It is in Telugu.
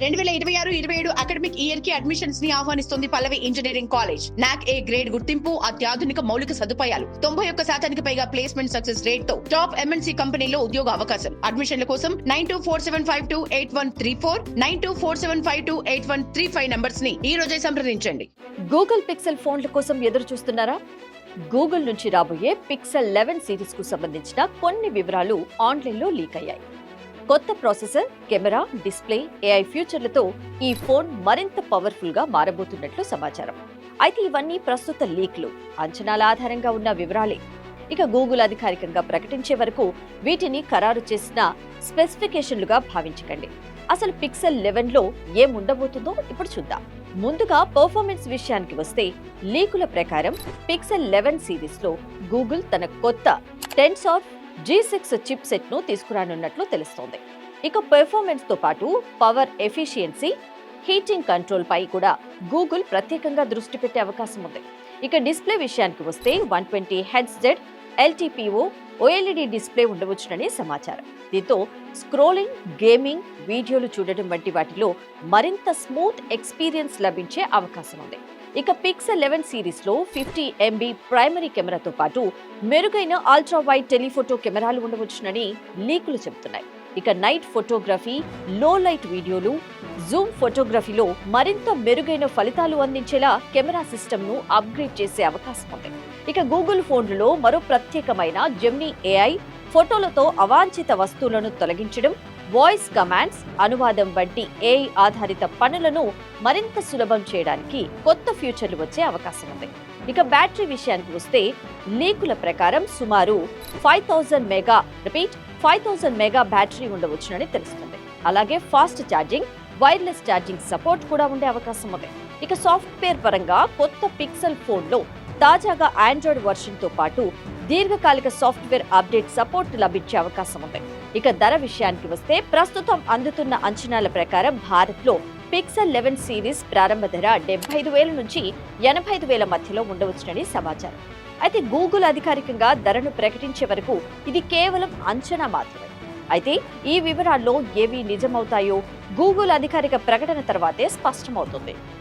2026-27 అకాడమిక్ ఇయర్ కి అడ్మిషన్స్ ని ఆహ్వానిస్తుంది పల్లవి ఇంజనీరింగ్ కాలేజ్. నాక్ ఏ గ్రేడ్ గుర్తింపు, అత్యాధునిక మౌలిక సదుపాయాలు, 91% పైగా ప్లేస్మెంట్ సక్సెస్ రేట్ తో టాప్ ఎంఎన్సీ కంపెనీలో ఉద్యోగ అవకాశం. అడ్మిషన్ల కోసం 9247528134 9247528135 నంబర్స్ ని ఈ రోజే సంప్రదించండి. గూగుల్ పిక్సెల్ ఫోన్ల కోసం ఎదురు చూస్తున్నారా? గూగుల్ నుంచి రాబోయే పిక్సెల్ 11 సిరీస్ కు సంబంధించిన కొన్ని వివరాలు ఆన్లైన్లో లీక్ అయ్యాయి. కొత్త ప్రాసెసర్, కెమెరా, డిస్ప్లే, ఏఐ ఫ్యూచర్లతో ఈ ఫోన్ మరింత పవర్ఫుల్ గా మారబోతున్నట్లు సమాచారం. అయితే ఇవన్నీ ప్రస్తుత లీక్లు, అంచనాల ఆధారంగా ఉన్న వివరాలే. ఇక గూగుల్ అధికారికంగా ప్రకటించే వరకు వీటిని ఖరారు చేసిన స్పెసిఫికేషన్లుగా భావించకండి. అసలు పిక్సెల్ 11లో ఏముండబోతుందో ఇప్పుడు చూద్దాం. ముందుగా పర్ఫార్మెన్స్ విషయానికి వస్తే, లీకుల ప్రకారం పిక్సెల్ 11 సిరీస్ లో గూగుల్ తన కొత్త టెన్సార్ G6 చిప్ సెట్ ను తీసుకురానున్నట్లు తెలుస్తోంది. ఇక పెర్ఫార్మెన్స్ తో పాటు పవర్ ఎఫిషియన్సీ, హీటింగ్ కంట్రోల్ పై కూడా గూగుల్ ప్రత్యేకంగా దృష్టి పెట్టే అవకాశం ఉంది. ఇక డిస్ప్లే విషయానికి వస్తే 120 Hz LTPO OLED డిస్ప్లే ఉండవచ్చునని సమాచారం. దీంతో స్క్రోలింగ్, గేమింగ్, వీడియోలు చూడటం వంటి వాటిలో మరింత స్మూత్ ఎక్స్పీరియన్స్ లభించే అవకాశం ఉంది. ఇక పిక్సెల్ 11 సిరీస్ లో 50 MB ప్రైమరీ కెమెరాతో పాటు మెరుగైన అల్ట్రా వైడ్ టెలిఫోటో కెమెరాలు ఉండవచ్చునని లీకులు చెబుతున్నాయి. ఇక నైట్ ఫోటోగ్రఫీ, లో లైట్ వీడియోలు, జూమ్ ఫోటోగ్రఫీలో మరింత మెరుగైన ఫలితాలు అందించేలా కెమెరా సిస్టమ్ ను అప్గ్రేడ్ చేసే అవకాశం ఉంది. ఇక గూగుల్ ఫోన్లలో మరో ప్రత్యేకమైన జెమినీ AI ఫోటోలతో అవాంఛిత వస్తువులను తొలగించడం, వాయిస్ కమాండ్స్, అనువాదం వంటి AI ఆధారిత పనులను మరింత సులభం చేయడానికి కొత్త ఫ్యూచర్లు వచ్చే అవకాశం ఉంది. ఇక బ్యాటరీ విషయానికి వస్తే, లీకుల ప్రకారం సుమారు 5000 మెగా బ్యాటరీ ఉండవచ్చునని తెలుస్తుంది. అలాగే fast charging, wireless charging support కూడా ఉండే అవకాశం ఉంది. ఇక సాఫ్ట్వేర్ పరంగా కొత్త పిక్సెల్ ఫోన్లో తాజాగా ఆండ్రాయిడ్ వర్షన్ తో పాటు దీర్ఘకాలిక సాఫ్ట్వేర్ అప్డేట్ సపోర్ట్ లభించే అవకాశం ఉంది. ఇక ధర విషయానికి వస్తే, ప్రస్తుతం అందుతున్న అంచనాల ప్రకారం భారత్లో పిక్సెల్ 11 సిరీస్ ప్రారంభ ధర 75,000 నుంచి 85,000 మధ్యలో ఉండవచ్చునని సమాచారం. అయితే గూగుల్ అధికారికంగా ధరను ప్రకటించే వరకు ఇది కేవలం అంచనా మాత్రమే. అయితే ఈ వివరాల్లో ఏవి నిజమవుతాయో గూగుల్ అధికారిక ప్రకటన తర్వాతే స్పష్టమవుతుంది.